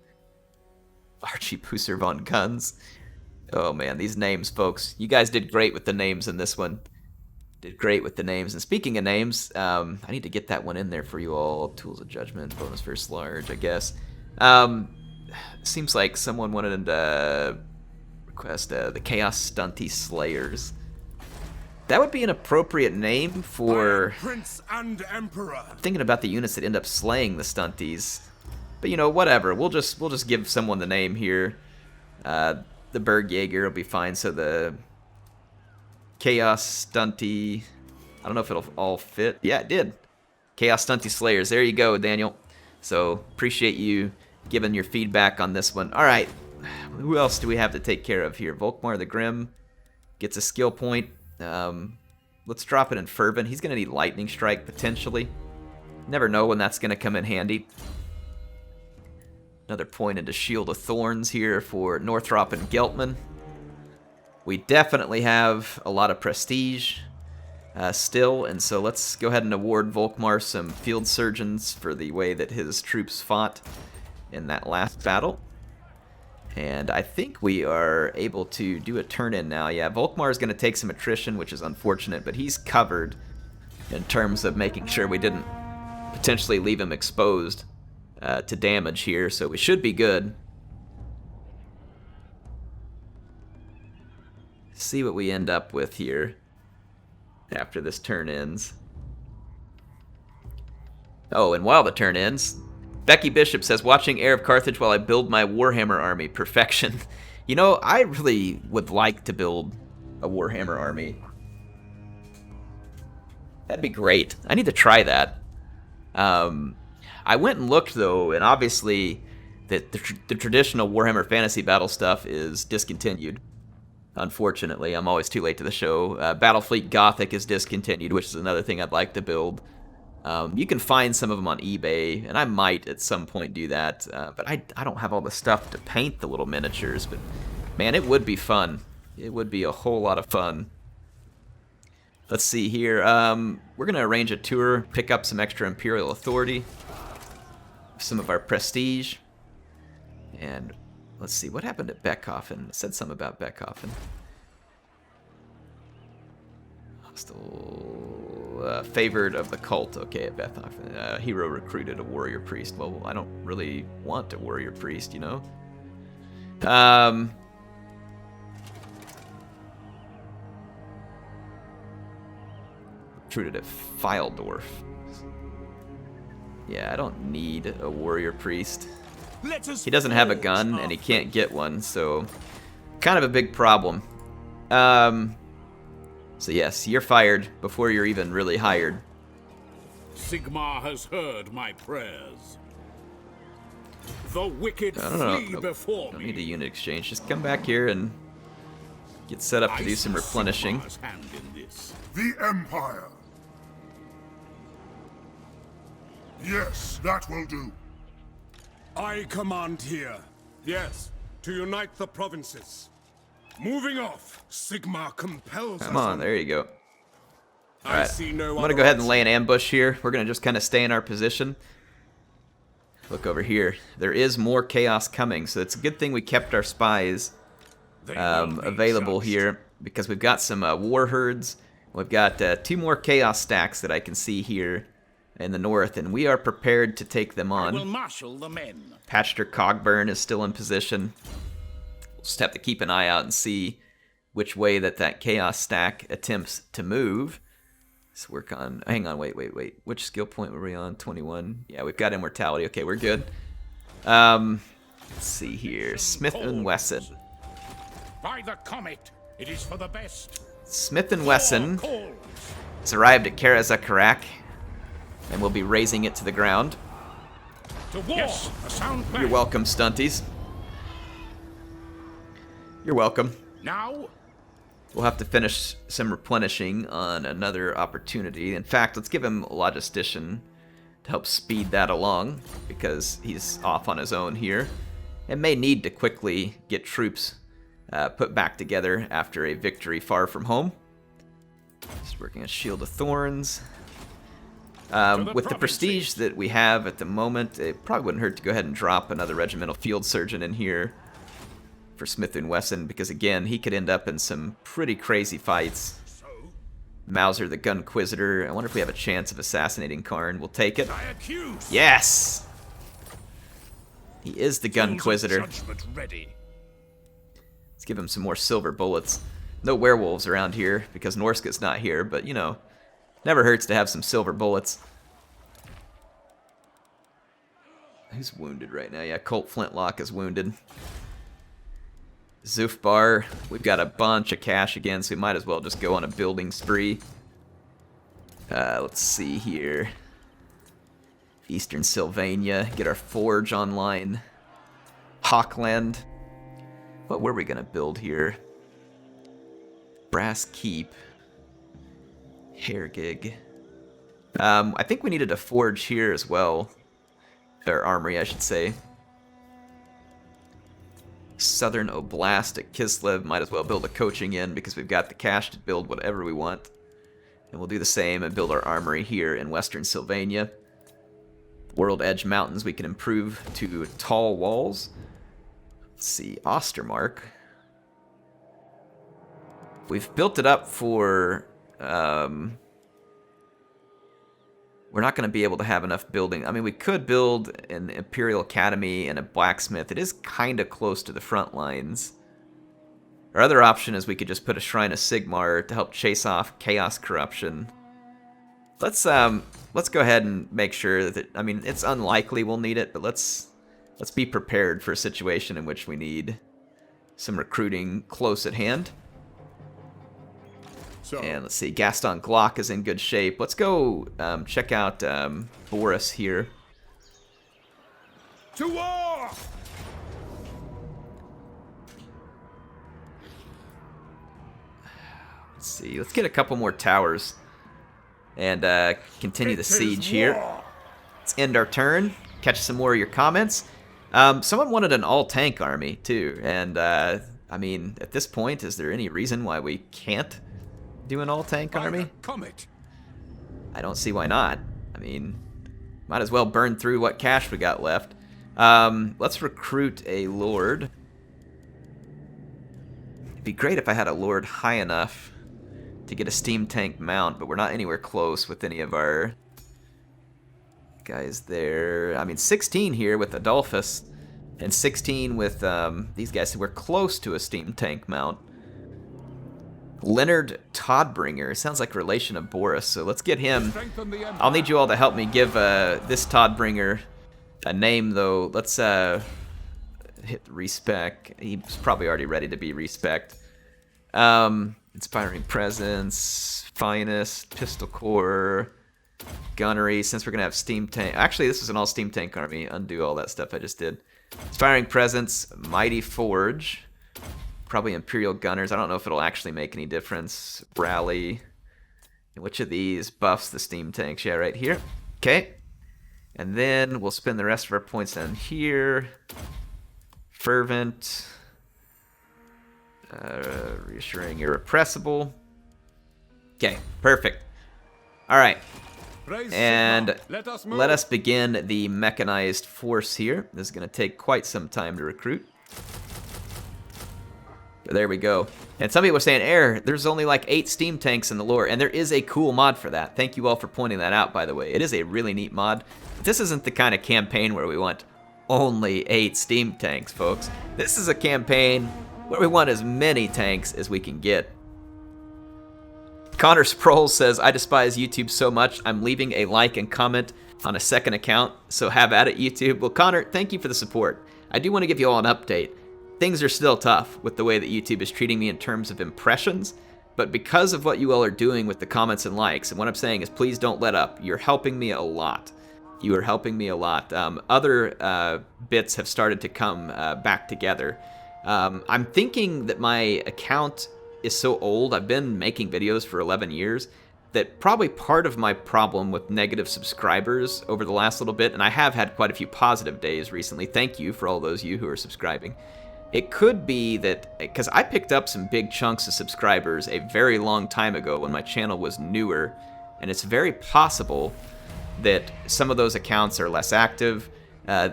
Archie Pusser von Guns. Oh man, these names, folks. You guys did great with the names in this one. Did great with the names. And speaking of names, I need to get that one in there for you all. Tools of Judgment, bonus first large, I guess. Seems like someone wanted to request the Chaos Stunty Slayers. That would be an appropriate name for... Prince and Emperor. I'm thinking about the units that end up slaying the Stunties. But you know, whatever. We'll just give someone the name here. The Bergjaeger will be fine. So the Chaos Stunty... I don't know if it'll all fit. Yeah, it did. Chaos Stunty Slayers. There you go, Daniel. So appreciate you giving your feedback on this one. All right. Who else do we have to take care of here? Volkmar the Grim gets a skill point. Let's drop it in Fervent. He's going to need Lightning Strike, potentially. Never know when that's going to come in handy. Another point into Shield of Thorns here for Northrop and Geltman. We definitely have a lot of prestige still, and so let's go ahead and award Volkmar some Field Surgeons for the way that his troops fought in that last battle. And I think we are able to do a turn-in now. Yeah, Volkmar is going to take some attrition, which is unfortunate, but he's covered in terms of making sure we didn't potentially leave him exposed to damage here, so we should be good. See what we end up with here after this turn ends. Oh, and while the turn ends... Becky Bishop says, watching Heir of Carthage while I build my Warhammer army. Perfection. You know, I really would like to build a Warhammer army. That'd be great. I need to try that. I went and looked, though, and obviously the traditional Warhammer Fantasy Battle stuff is discontinued. Unfortunately, I'm always too late to the show. Battlefleet Gothic is discontinued, which is another thing I'd like to build. You can find some of them on eBay, and I might at some point do that, but I don't have all the stuff to paint the little miniatures, but man, it would be fun. It would be a whole lot of fun. Let's see here. We're going to arrange a tour, pick up some extra Imperial Authority, some of our prestige, and let's see, what happened at Beckhofen? I said something about Beckhofen. Still favored of the cult. Okay, at Beckhofen. Hero recruited a warrior priest. Well, I don't really want a warrior priest, you know? Recruited at Filedorf. Yeah, I don't need a warrior priest. He doesn't have a gun, and he can't get one, so kind of a big problem. So yes, you're fired before you're even really hired. Sigmar has heard my prayers. The wicked flee before me. Don't need a unit exchange. Just come back here and get set up to do some replenishing. The Empire. Yes, that will do. I command here. Yes, to unite the provinces. Moving off, Sigmar compels us. Come on, there you go. Alright, I'm going to go ahead and lay an ambush here. We're going to just kind of stay in our position. Look over here. There is more chaos coming, so it's a good thing we kept our spies available here, because we've got some war herds. We've got 2 more chaos stacks that I can see here in the north, and we are prepared to take them on. I will marshal the men. Patchter Cogburn is still in position. We'll just have to keep an eye out and see which way that chaos stack attempts to move. Let's work on... Hang on, wait. Which skill point were we on? 21. Yeah, we've got immortality. Okay, we're good. Let's see here. Smith and Wesson. By the comet, it is for the best. Smith & Wesson has arrived at Karazakarak, and we'll be razing it to the ground. To war. Yes, a sound plan. You're welcome, stunties. You're welcome. Now? We'll have to finish some replenishing on another opportunity. In fact, let's give him a logistician to help speed that along, because he's off on his own here and may need to quickly get troops put back together after a victory far from home. Just working on Shield of Thorns. With the prestige that we have at the moment, it probably wouldn't hurt to go ahead and drop another regimental field surgeon in here for Smith & Wesson, because again, he could end up in some pretty crazy fights. Mauser the Gunquisitor. I wonder if we have a chance of assassinating Karn. We'll take it. Yes! He is the Gunquisitor. Let's give him some more silver bullets. No werewolves around here because Norska's not here, but you know, never hurts to have some silver bullets. Who's wounded right now? Yeah, Colt Flintlock is wounded. Zufbar, we've got a bunch of cash again, so we might as well just go on a building spree. Let's see here. Eastern Sylvania, get our forge online. Hawkland. What were we gonna build here? Brass Keep. Hairgig. I think we needed a forge here as well. Or armory, I should say. Southern Oblast at Kislev. Might as well build a coaching in because we've got the cash to build whatever we want. And we'll do the same and build our armory here in Western Sylvania. World Edge Mountains we can improve to tall walls. Let's see, Ostermark. We've built it up for... we're not going to be able to have enough building. I mean, we could build an Imperial Academy and a blacksmith. It is kind of close to the front lines. Our other option is we could just put a Shrine of Sigmar to help chase off Chaos Corruption. Let's go ahead and make sure that, I mean, it's unlikely we'll need it, but let's be prepared for a situation in which we need some recruiting close at hand. And let's see, Gaston Glock is in good shape. Let's go check out Boris here. To war! Let's see, let's get a couple more towers and continue the siege here. Let's end our turn, catch some more of your comments. Someone wanted an all-tank army too, and I mean, at this point, is there any reason why we can't do an all-tank army? I don't see why not. I mean, might as well burn through what cash we got left. Let's recruit a lord. It'd be great if I had a lord high enough to get a steam tank mount, but we're not anywhere close with any of our guys there. I mean, 16 here with Adolphus, and 16 with these guys. So we're close to a steam tank mount. Leonard Toddbringer sounds like a relation of Boris, so let's get him. I'll need you all to help me give this Toddbringer a name, though. Let's hit respec. He's probably already ready to be respec. Inspiring Presence, Finest, Pistol Corps, Gunnery. Since we're gonna have steam tank, actually this is an all steam tank army. Undo all that stuff I just did. Inspiring Presence, Mighty Forge. Probably Imperial Gunners. I don't know if it'll actually make any difference. Rally. And which of these buffs the steam tanks? Yeah, right here. Okay. And then we'll spend the rest of our points down here. Fervent. Reassuring Irrepressible. Okay, perfect. Alright. And let us begin the mechanized force here. This is going to take quite some time to recruit. There we go. And some people are saying, Air, there's only like 8 steam tanks in the lore, and there is a cool mod for that. Thank you all for pointing that out, by the way. It is a really neat mod. This isn't the kind of campaign where we want only 8 steam tanks, folks. This is a campaign where we want as many tanks as we can get. Connor Sproul says, I despise YouTube so much, I'm leaving a like and comment on a second account, so have at it, YouTube. Well, Connor, thank you for the support. I do want to give you all an update. Things are still tough with the way that YouTube is treating me in terms of impressions, But because of what you all are doing with the comments and likes, and what I'm saying is please don't let up. You're helping me a lot. You are helping me a lot. Other bits have started to come back together. I'm thinking that my account is so old. I've been making videos for 11 years. That probably part of my problem with negative subscribers over the last little bit, and I have had quite a few positive days recently. Thank you for all those of you who are subscribing. It could be that, because I picked up some big chunks of subscribers a very long time ago when my channel was newer, and it's very possible that some of those accounts are less active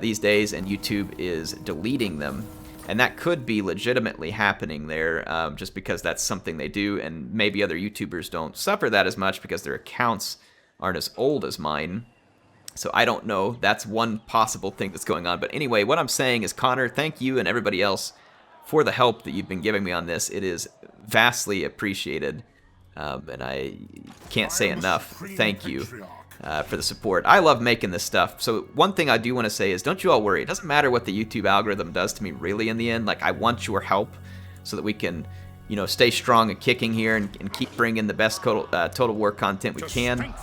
these days, and YouTube is deleting them. And that could be legitimately happening there, just because that's something they do, and maybe other YouTubers don't suffer that as much because their accounts aren't as old as mine. So I don't know. That's one possible thing that's going on. But anyway, what I'm saying is, Connor, thank you and everybody else for the help that you've been giving me on this. It is vastly appreciated, and I can't say enough thank you for the support. I love making this stuff. So one thing I do want to say is, don't you all worry. It doesn't matter what the YouTube algorithm does to me really in the end. Like, I want your help so that we can, you know, stay strong and kicking here and keep bringing the best Total War content we can.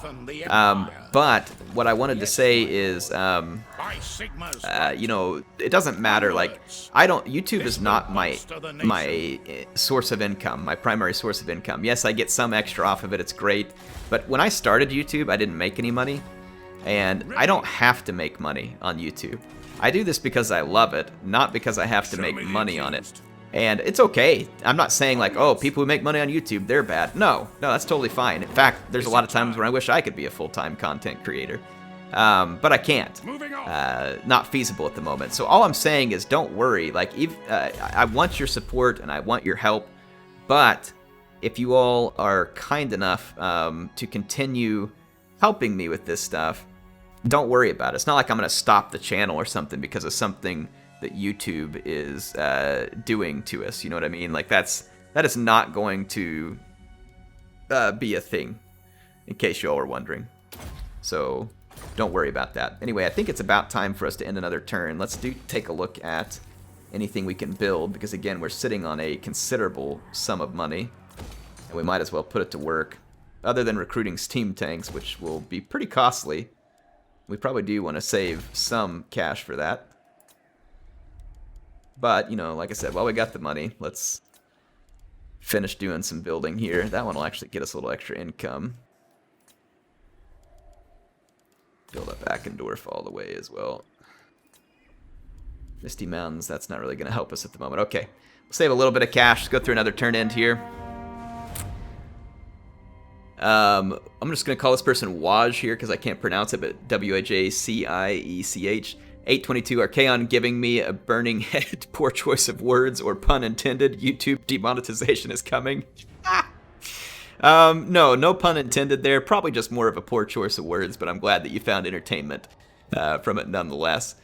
But what I wanted to say is, you know, it doesn't matter. Like, YouTube is not my source of income, my primary source of income. Yes, I get some extra off of it. It's great. But when I started YouTube, I didn't make any money. And I don't have to make money on YouTube. I do this because I love it, not because I have to make money on it. And it's okay. I'm not saying like, oh, people who make money on YouTube, they're bad. No, that's totally fine. In fact, there's a lot of times where I wish I could be a full-time content creator. But I can't. Not feasible at the moment. So all I'm saying is, don't worry. Like, I want your support and I want your help. But if you all are kind enough to continue helping me with this stuff, don't worry about it. It's not like I'm going to stop the channel or something because of something that YouTube is doing to us. You know what I mean? Like, that is not going to be a thing, in case you all were wondering. So don't worry about that. Anyway, I think it's about time for us to end another turn. Let's take a look at anything we can build, because again, we're sitting on a considerable sum of money, and we might as well put it to work. Other than recruiting steam tanks, which will be pretty costly, we probably do want to save some cash for that. But, you know, like I said, while we got the money, let's finish doing some building here. That one will actually get us a little extra income. Build up Ackendorf all the way as well. Misty Mountains, that's not really going to help us at the moment. Okay, we'll save a little bit of cash. Let's go through another turn end here. I'm just going to call this person Waj here because I can't pronounce it, but W-A-J-C-I-E-C-H. 822 Archaon giving me a burning head. Poor choice of words, or pun intended. YouTube demonetization is coming. No pun intended there. Probably just more of a poor choice of words, but I'm glad that you found entertainment from it nonetheless.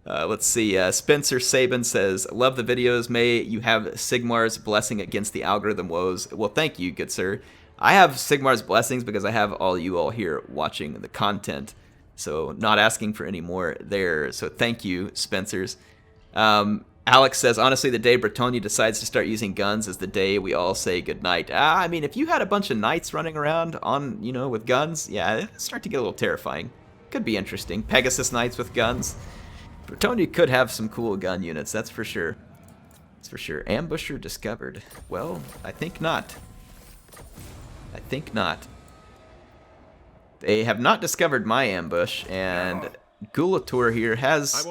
Let's see. Spencer Sabin says, love the videos. May you have Sigmar's blessing against the algorithm woes. Well, thank you, good sir. I have Sigmar's blessings because I have all you all here watching the content. So not asking for any more there. So thank you, Spencers. Alex says, honestly, the day Bretonia decides to start using guns is the day we all say goodnight. I mean, if you had a bunch of knights running around on, you know, with guns, yeah, it'd start to get a little terrifying. Could be interesting. Pegasus knights with guns. Bretonia could have some cool gun units, that's for sure. That's for sure. Ambusher discovered. Well, I think not. I think not. They have not discovered my ambush, and Gulator here has,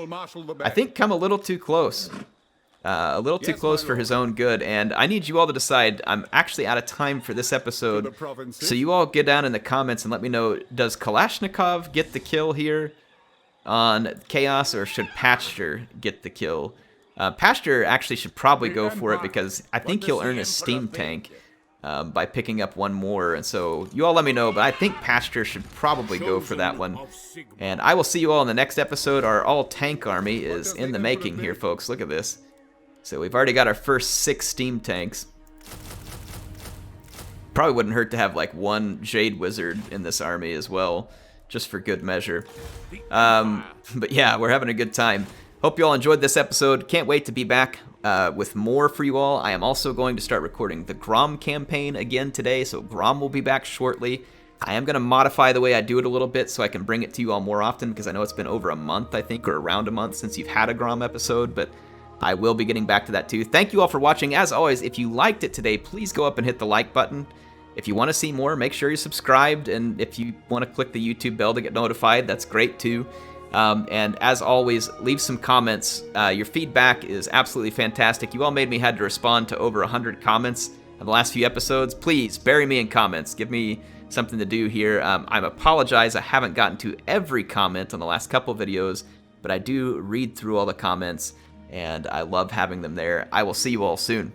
I think, come a little too close. A little too close for his own good, and I need you all to decide. I'm actually out of time for this episode, so you all get down in the comments and let me know, does Kalashnikov get the kill here on Chaos, or should Pasture get the kill? Pasture actually should probably go for it, because I think he'll earn a steam tank by picking up one more, and so you all let me know, but I think Pasture should probably go for that one. And I will see you all in the next episode. Our all-tank army is in the making here, folks. Look at this. So we've already got our first 6 steam tanks. Probably wouldn't hurt to have like one Jade Wizard in this army as well, just for good measure. But yeah, we're having a good time. Hope you all enjoyed this episode. Can't wait to be back with more for you all. I am also going to start recording the Grom campaign again today, so Grom will be back shortly. I am going to modify the way I do it a little bit so I can bring it to you all more often, because I know it's been over a month, I think, or around a month since you've had a Grom episode, but I will be getting back to that too. Thank you all for watching. As always, if you liked it today, please go up and hit the like button. If you want to see more, make sure you're subscribed, and if you want to click the YouTube bell to get notified, that's great too. And as always, leave some comments. Your feedback is absolutely fantastic. You all made me had to respond to over 100 comments in the last few episodes. Please bury me in comments. Give me something to do here. I apologize. I haven't gotten to every comment on the last couple videos, but I do read through all the comments, and I love having them there. I will see you all soon.